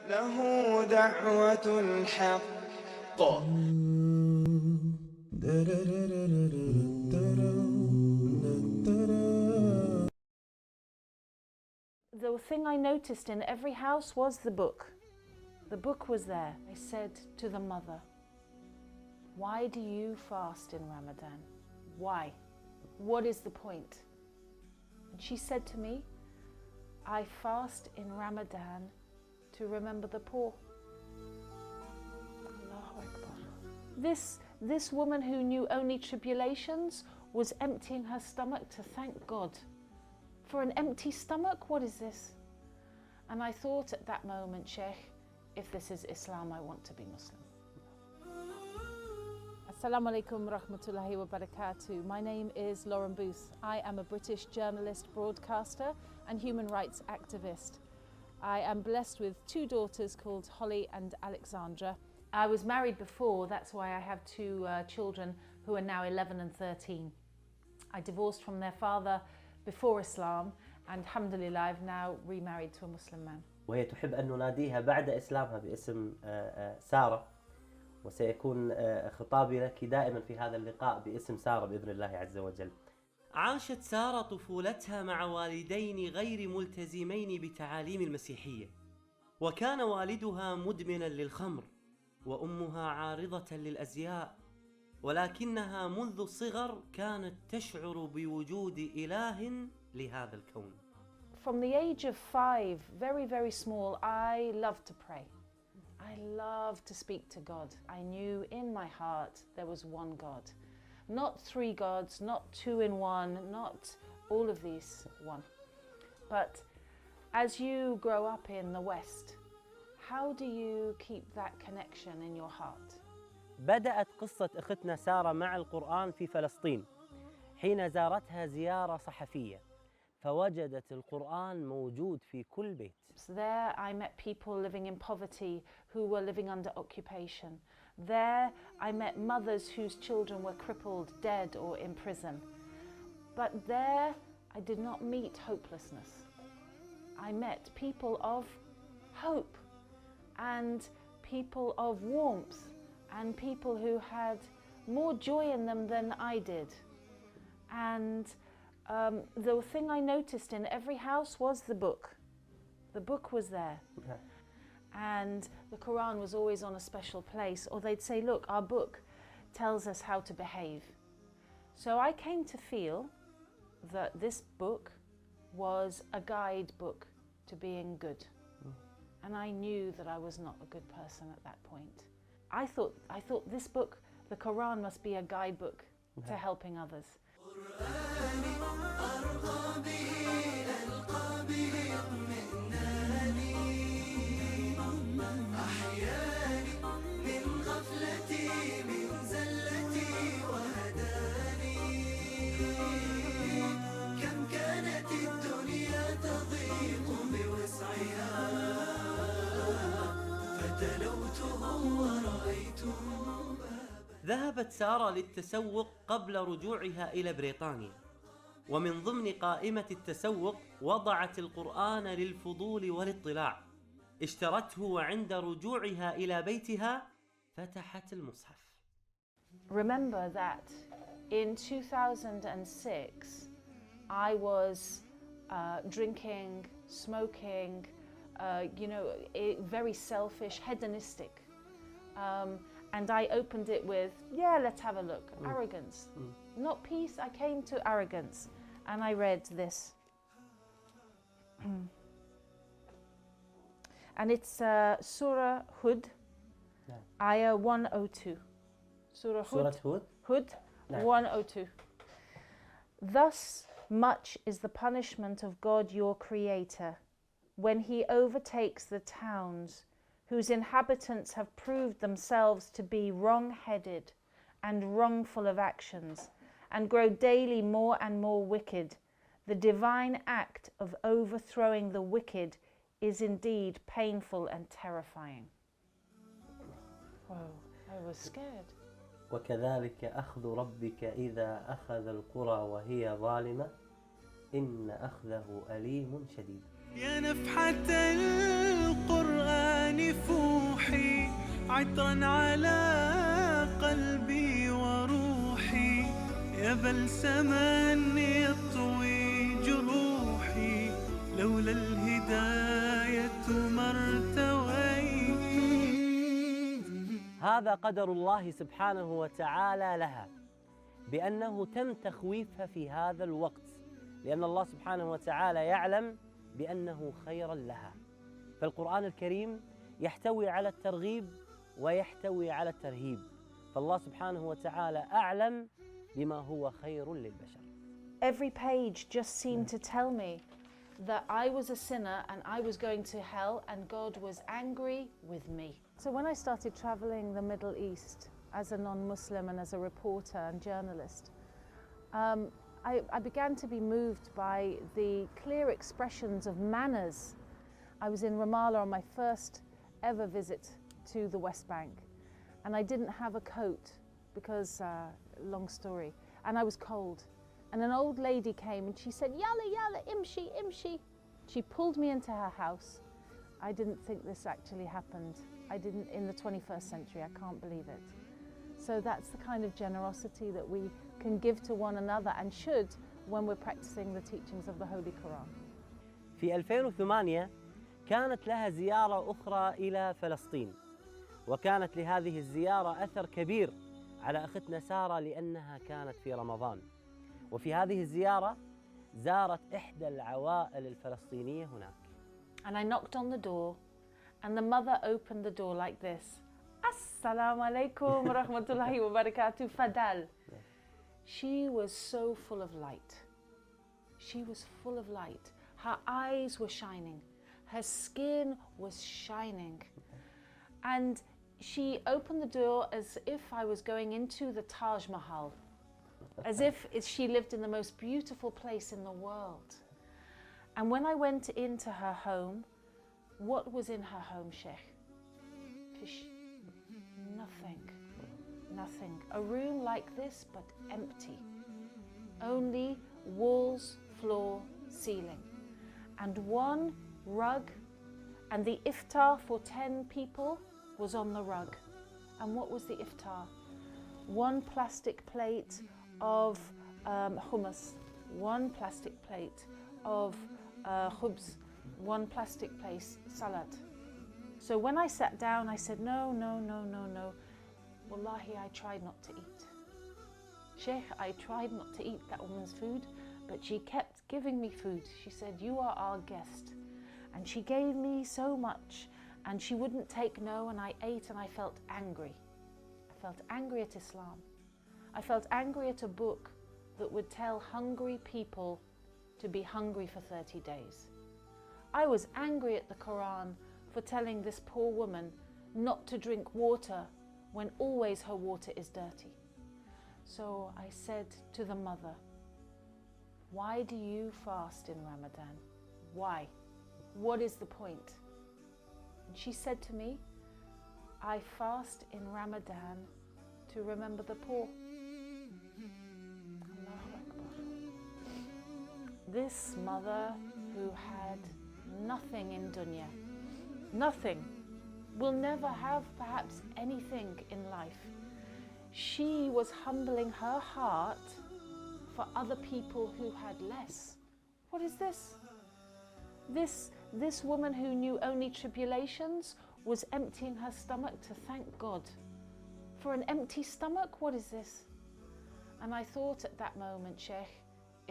له دعوة الحق. The thing I noticed in every house was the book. The book was there. I said to the mother, "Why do you fast in Ramadan? Why? What is the point?" And she said to me, "I fast in Ramadan to remember the poor." Allahu Akbar. This woman who knew only tribulations was emptying her stomach to thank God. For an empty stomach, what is this? And I thought at that moment, Sheikh, if this is Islam, I want to be Muslim. Assalamu alaikum rahmatullahi wa barakatuh. My name is Loren Booth. I am a British journalist, broadcaster and human rights activist. I am blessed with two daughters called Holly and Alexandra. I was married before, that's why I have two children who are now 11 and 13. I divorced from their father before Islam, and alhamdulillah I've now remarried to a Muslim man. وهي تحب أن نناديها بعد إسلامها باسم سارة، وسيكون خطابي لك دائما في هذا اللقاء باسم سارة بإذن الله عز وجل. عاشت سارة طفولتها مع والدين غير ملتزمين بتعاليم المسيحية، وكان والدها مدمنا للخمر وأمها عارضة للأزياء، ولكنها منذ الصغر كانت تشعر بوجود إله لهذا الكون. From the age of 5, very, very small, I loved to pray. I loved to speak to God. I knew in my heart there was one God. Not 3 gods, not 2 in 1, not all of these one. But as you grow up in the West, how do you keep that connection in your heart? بدأت قصة أختنا سارة مع القرآن في فلسطين حين زارتها زيارة صحفية، فوجدت القرآن موجود في كل بيت. There I met people living in poverty who were living under occupation. There I met mothers whose children were crippled, dead or in prison. But there I did not meet hopelessness. I met people of hope and people of warmth and people who had more joy in them than I did. And the thing I noticed in every house was the book. The book was there. Okay. And the Quran was always on a special place, or they'd say, "Look, our book tells us how to behave." So I came to feel that this book was a guidebook to being good. And I knew that I was not a good person at that point. I thought this book, the Quran, must be a guidebook to helping others. ذهبت سارة للتسوق قبل رجوعها إلى بريطانيا، ومن ضمن قائمة التسوق وضعت القرآن للفضول والاطلاع. اشترته وعند رجوعها إلى بيتها فتحت المصحف. Remember that in 2006 I was drinking, smoking, very selfish, hedonistic. And I opened it with, let's have a look. Arrogance. Not peace, I came to arrogance. And I read this. And it's Surah Hud, Ayah 102. Surah Hud, Hud 102. "Thus much is the punishment of God your Creator, when He overtakes the towns whose inhabitants have proved themselves to be wrong-headed and wrongful of actions, and grow daily more and more wicked. The divine act of overthrowing the wicked is indeed painful and terrifying." Whoa, I was scared. وكذلك أخذ ربك إذا أخذ القرى وهي ظالمة إن أخذه أليم شديد. يا نفحة القرآن عطرا على قلبي وروحي يا بلسما يطوي جروحي لولا الهداية ما ارتويت. هذا قدر الله سبحانه وتعالى لها، بأنه تم تخويفها في هذا الوقت، لأن الله سبحانه وتعالى يعلم بأنه خيرا لها. فالقرآن الكريم يحتوي على الترغيب ويحتوي على الترهيب، فالله سبحانه وتعالى أعلم بما هو خير للبشر. Every page just seemed to tell me that I was a sinner and I was going to hell and God was angry with me. So when I started traveling the Middle East as a non-Muslim and as a reporter and journalist, I began to be moved by the clear expressions of manners. I was in Ramallah on my first ever visit to the West Bank, and I didn't have a coat because, long story, and I was cold. And an old lady came and she said, "Yalla, yalla, imshi, imshi." She pulled me into her house. I didn't think this actually happened. I didn't, in the 21st century, I can't believe it. So that's the kind of generosity that we can give to one another and should when we're practicing the teachings of the Holy Quran. في 2008 كانت لها زيارة أخرى إلى فلسطين، وكانت لهذه الزيارة أثر كبير على أختنا سارة لأنها كانت في رمضان. وفي هذه الزيارة زارت إحدى العوائل الفلسطينية هناك. And I knocked on the door and the mother opened the door like this. Assalamu alaikum wa rahmatullahi wa barakatuh, Fadal. She was so full of light. She was full of light. Her eyes were shining. Her skin was shining. And she opened the door as if I was going into the Taj Mahal, as if she lived in the most beautiful place in the world. And when I went into her home, what was in her home, Sheikh? Fish. Nothing. Nothing. A room like this, but empty. Only walls, floor, ceiling. And one rug, and the iftar for 10 people was on the rug. And what was the iftar? One plastic plate of hummus, one plastic plate of khubz, one plastic plate salad. So when I sat down, I said, no, no, no, no, no. Wallahi, I tried not to eat. Sheikh, I tried not to eat that woman's food, but she kept giving me food. She said, "You are our guest." And she gave me so much, and she wouldn't take no, and I ate and I felt angry. I felt angry at Islam. I felt angry at a book that would tell hungry people to be hungry for 30 days. I was angry at the Quran for telling this poor woman not to drink water when always her water is dirty. So I said to the mother, "Why do you fast in Ramadan? Why? What is the point?" And she said to me, "I fast in Ramadan to remember the poor." Allahu Akbar. This mother who had nothing in dunya, nothing, will never have perhaps anything in life. She was humbling her heart for other people who had less. What is this? This woman who knew only tribulations was emptying her stomach to thank God. For an empty stomach, what is this? And I thought at that moment, Sheikh,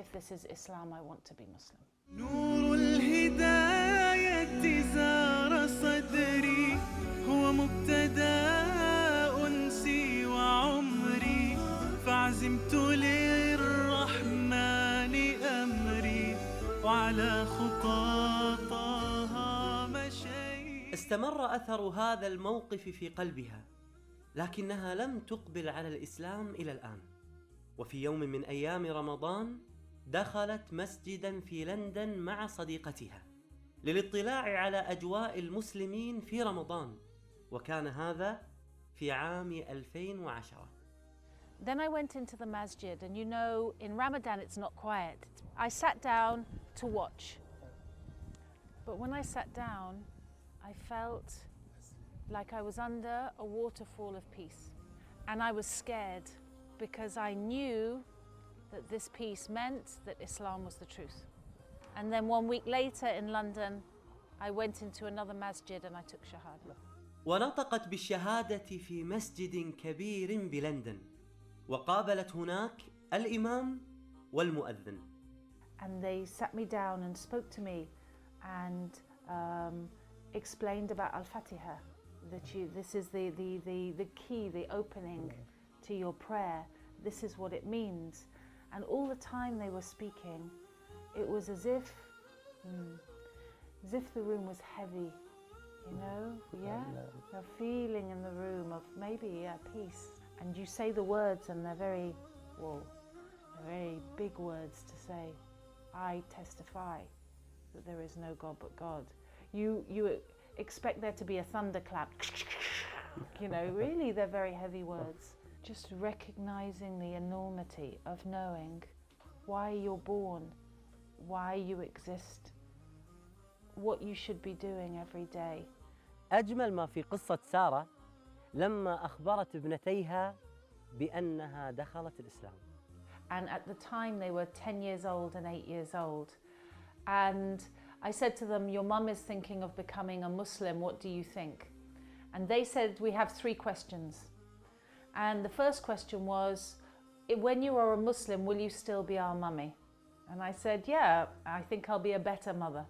if this is Islam, I want to be Muslim. نور الهداية زار صدري هو مبتدأ أنسي وعمري فعزمت للرحمن أمري وعلى خطاطها مشيت. استمر أثر هذا الموقف في قلبها، لكنها لم تقبل على الإسلام إلى الآن. وفي يوم من أيام رمضان دخلت مسجداً في لندن مع صديقتها للاطلاع على أجواء المسلمين في رمضان، وكان هذا في عام 2010. Then I went into the masjid, and you know, in Ramadan it's not quiet. I sat down to watch. But when I sat down, I felt like I was under a waterfall of peace. And I was scared because I knew that this peace meant that Islam was the truth. And then 1 week later in London, I went into another masjid and I took shahada. ونطقت بالشهادة في مسجد كبير بلندن وقابلت هناك الإمام والمؤذن. And they sat me down and spoke to me and explained about Al-Fatiha, that this is the key, the opening to your prayer. This is what it means. And all the time they were speaking, it was as if the room was heavy, you know, yeah? A feeling in the room of maybe peace. And you say the words and they're very big words to say. I testify that there is no God but God. You expect there to be a thunderclap, you know, really they're very heavy words. Just recognizing the enormity of knowing why you're born, why you exist, what you should be doing every day. أجمل ما في قصة سارة لما أخبرت ابنتيها بأنها دخلت الإسلام. And at the time they were 10 years old and 8 years old. And I said to them, your mum is thinking of becoming a Muslim, what do you think? And they said, we have 3 questions. And the first question was, when you are a Muslim, will you still be our mummy? And I said, yeah, I think I'll be a better mother.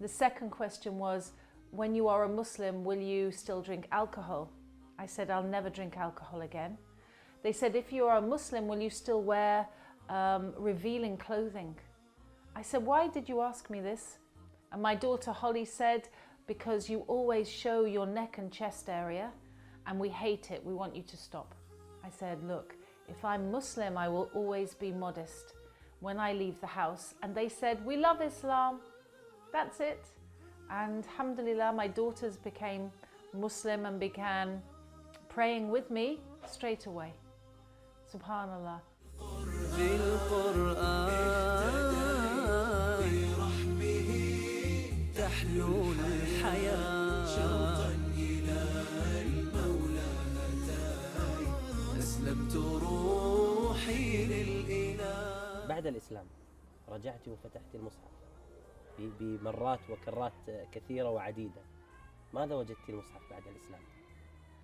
The second question was, when you are a Muslim, will you still drink alcohol? I said, I'll never drink alcohol again. They said, if you are a Muslim, will you still wear revealing clothing? I said, why did you ask me this? And my daughter Holly said, because you always show your neck and chest area and we hate it, we want you to stop. I said, look, if I'm Muslim, I will always be modest when I leave the house. And they said, we love Islam, that's it. And alhamdulillah, my daughters became Muslim and began praying with me straight away. Subhanallah. بعد الإسلام رجعت وفتحت المصحف بمرات وكرات كثيرة وعديدة. ماذا وجدت المصحف بعد الإسلام؟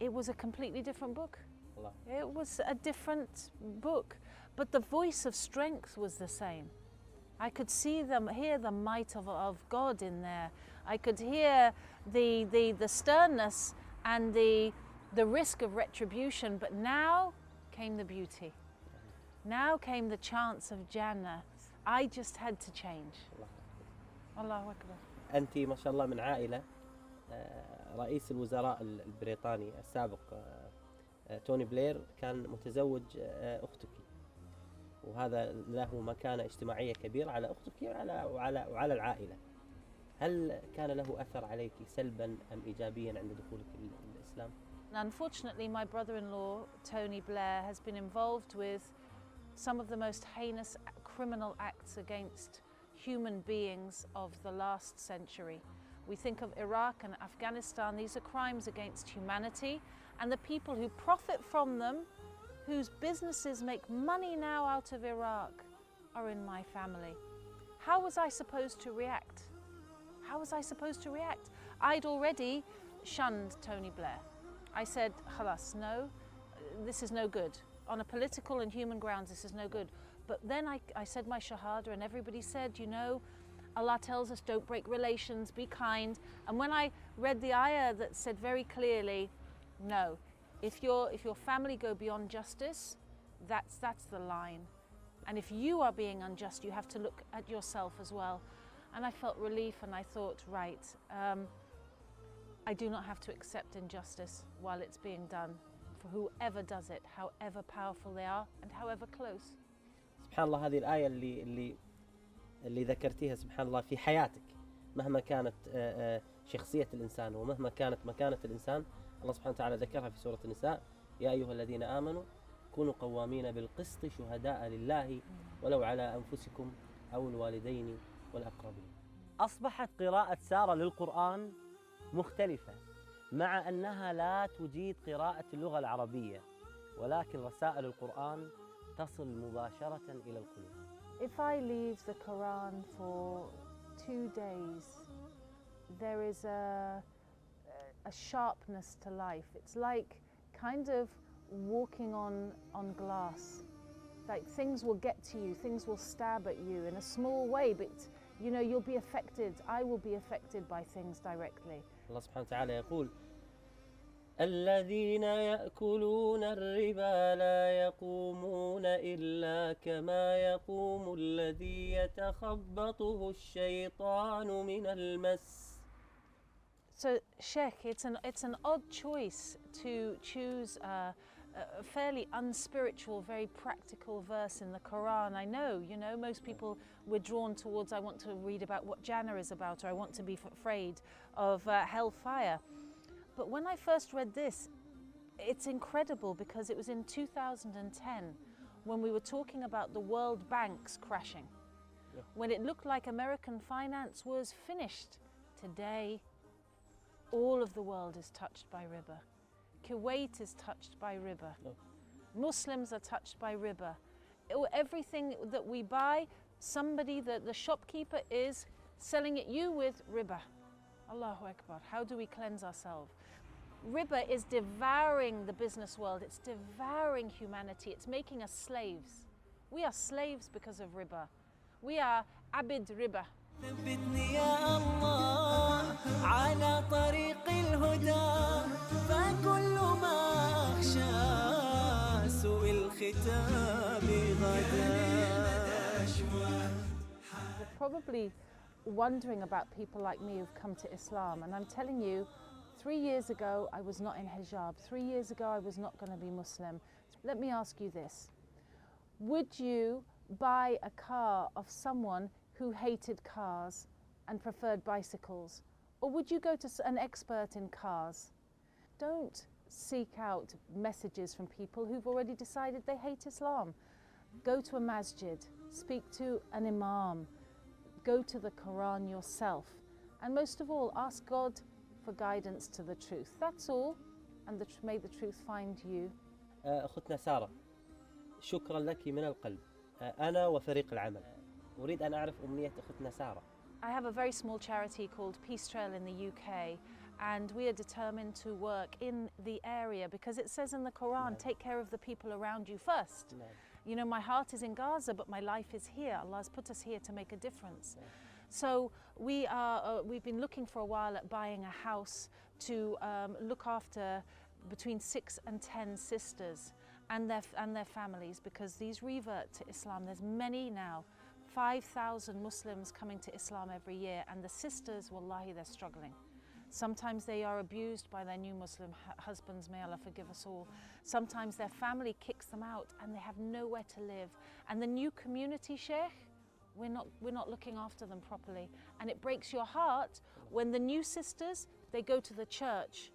It was a completely different book. Allah. It was a different book, but the voice of strength was the same. I could hear the might of God in there. I could hear the sternness and the risk of retribution, but now came the beauty. Now came the chance of Jannah. I just had to change. Allahu Akbar. أنت ما شاء الله من عائلة رئيس الوزراء البريطاني السابق توني بلير كان متزوج أختك، وهذا له مكانة اجتماعية كبيرة على أختك وعلى العائلة. هل كان له أثر عليك سلباً أم إيجابياً عند دخولك الإسلام؟ Unfortunately, my brother-in-law, Toni Blera, has been involved with some of the most heinous criminal acts against human beings of the last century. We think of Iraq and Afghanistan. These are crimes against humanity, and the people who profit from them, whose businesses make money now out of Iraq, are in my family. How was I supposed to react? How was I supposed to react? I'd already shunned Toni Blera. I said, khalas, no, this is no good. On a political and human grounds, this is no good. But then I said my shahada, and everybody said, you know, Allah tells us don't break relations, be kind. And when I read the ayah that said very clearly, no, if your family go beyond justice, that's the line. And if you are being unjust, you have to look at yourself as well. And I felt relief, and I thought, right, I do not have to accept injustice while it's being done for whoever does it, however powerful they are and however close. سبحان الله، هذه الآية اللي ذكرتيها سبحان الله في حياتك، مهما كانت شخصية الإنسان ومهما كانت مكانة الإنسان، الله سبحانه وتعالى ذكرها في سورة النساء: يا أيها الذين آمنوا كونوا قوامين بالقسط شهداء لله ولو على أنفسكم أو الوالدين والأقربين. أصبحت قراءة سارة للقرآن مختلفة، مع أنها لا تجيد قراءة اللغة العربية، ولكن رسائل القرآن تصل مباشرة إلى القلوب. If I leave the Quran for 2 days, there is a sharpness to life. It's like kind of walking on glass. Like things will get to you, things will stab at you in a small way, but you know, you'll be affected. I will be affected by things directly. الله سبحانه وتعالى يقول: الذين يأكلون الربا لا يقومون إلا كما يقوم الذي يتخبطه الشيطان من المس. So, Sheikh, it's an odd choice to choose a fairly unspiritual, very practical verse in the Quran. I know, you know, most people were drawn towards, I want to read about what Jannah is about, or I want to be afraid of hellfire. But when I first read this, it's incredible because it was in 2010 when we were talking about the world banks crashing, when it looked like American finance was finished. Today, all of the world is touched by riba. Kuwait is touched by riba. Muslims are touched by riba. Everything that we buy, somebody, the shopkeeper is selling it you with riba. Allahu Akbar. How do we cleanse ourselves? Riba is devouring the business world. It's devouring humanity. It's making us slaves. We are slaves because of riba. We are abid riba. ثبتني يا الله على طريق الهدى فكل ما أخشى سوء الختام غدا. You're probably wondering about people like me who've come to Islam, and I'm telling you, 3 years ago I was not in hijab. 3 years ago I was not going to be Muslim. Let me ask you this. Would you buy a car of someone who hated cars and preferred bicycles? Or would you go to an expert in cars? Don't seek out messages from people who've already decided they hate Islam. Go to a masjid, speak to an imam, go to the Quran yourself, and most of all, ask God for guidance to the truth. That's all, and may the truth find you. أختنا سارة، شكرا لك من القلب. أنا وفريق العمل أريد أن أعرف أمنية أختنا سارة. I have a very small charity called Peace Trail in the UK, and we are determined to work in the area because it says in the Quran, take care of the people around you first. You know, my heart is in Gaza, but my life is here. Allah has put us here to make a difference. So we've been looking for a while at buying a house to look after between 6 and 10 sisters and their families, because these revert to Islam. There's many now. 5,000 Muslims coming to Islam every year, and the sisters, wallahi, they're struggling. Sometimes they are abused by their new Muslim husbands, may Allah forgive us all. Sometimes their family kicks them out and they have nowhere to live. And the new community, Sheikh, we're not looking after them properly. And it breaks your heart when the new sisters, they go to the church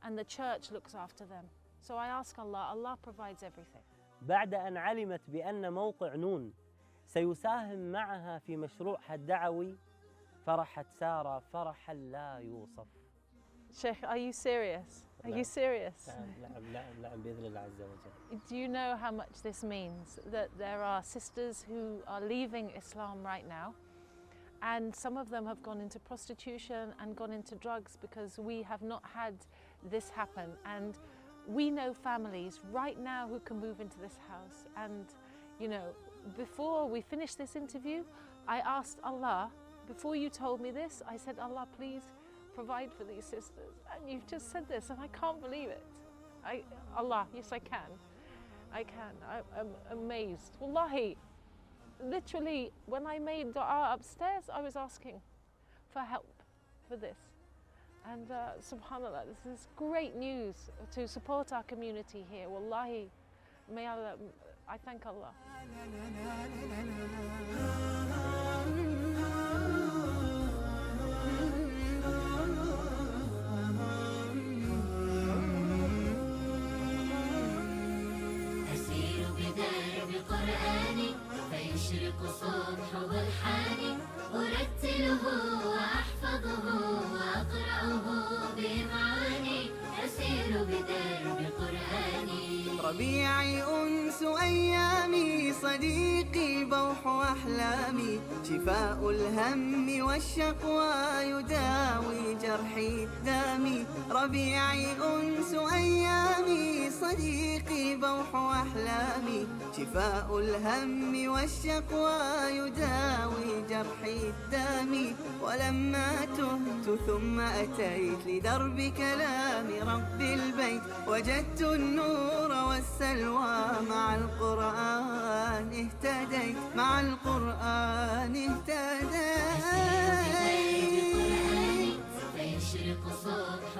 and the church looks after them. So I ask Allah, Allah provides everything. بعد أن علمت بأن موقع نون سيساهم معها في مشروعها الدعوي، فرحت سارة فرحا لا يوصف. Sheikh, are you serious? Are you serious? نعم بإذن الله عز وجل. Do you know how much this means? That there are sisters who are leaving Islam right now, and some of them have gone into prostitution and gone into drugs because we have not had this happen. And we know families right now who can move into this house. And, you know, before we finished this interview, I asked Allah, before you told me this, I said, Allah, please provide for these sisters. And you've just said this, and I can't believe it. Allah, yes, I can. I can. I'm amazed. Wallahi, literally, when I made dua upstairs, I was asking for help for this. And subhanAllah, this is great news to support our community here. Wallahi, may Allah, I thank Allah. أسير بدرب قرآني فيشرق صبح برحاني أرتله وأحفظه وأقرأه بمعاني ربيعي أنس أيامي، صديقي بوح أحلامي، شفاء الهم والشقوى يداوي جرحي الدامي. ربيعي أنس أيامي، صديقي بوح أحلامي، شفاء الهم والشقوى يداوي جرحي الدامي. ولما تهت ثم أتيت لدرب كلام رب البيت، وجدت النور والسلوى مع القرآن اهتديت، مع القرآن اهتديت. فيشرق الصبح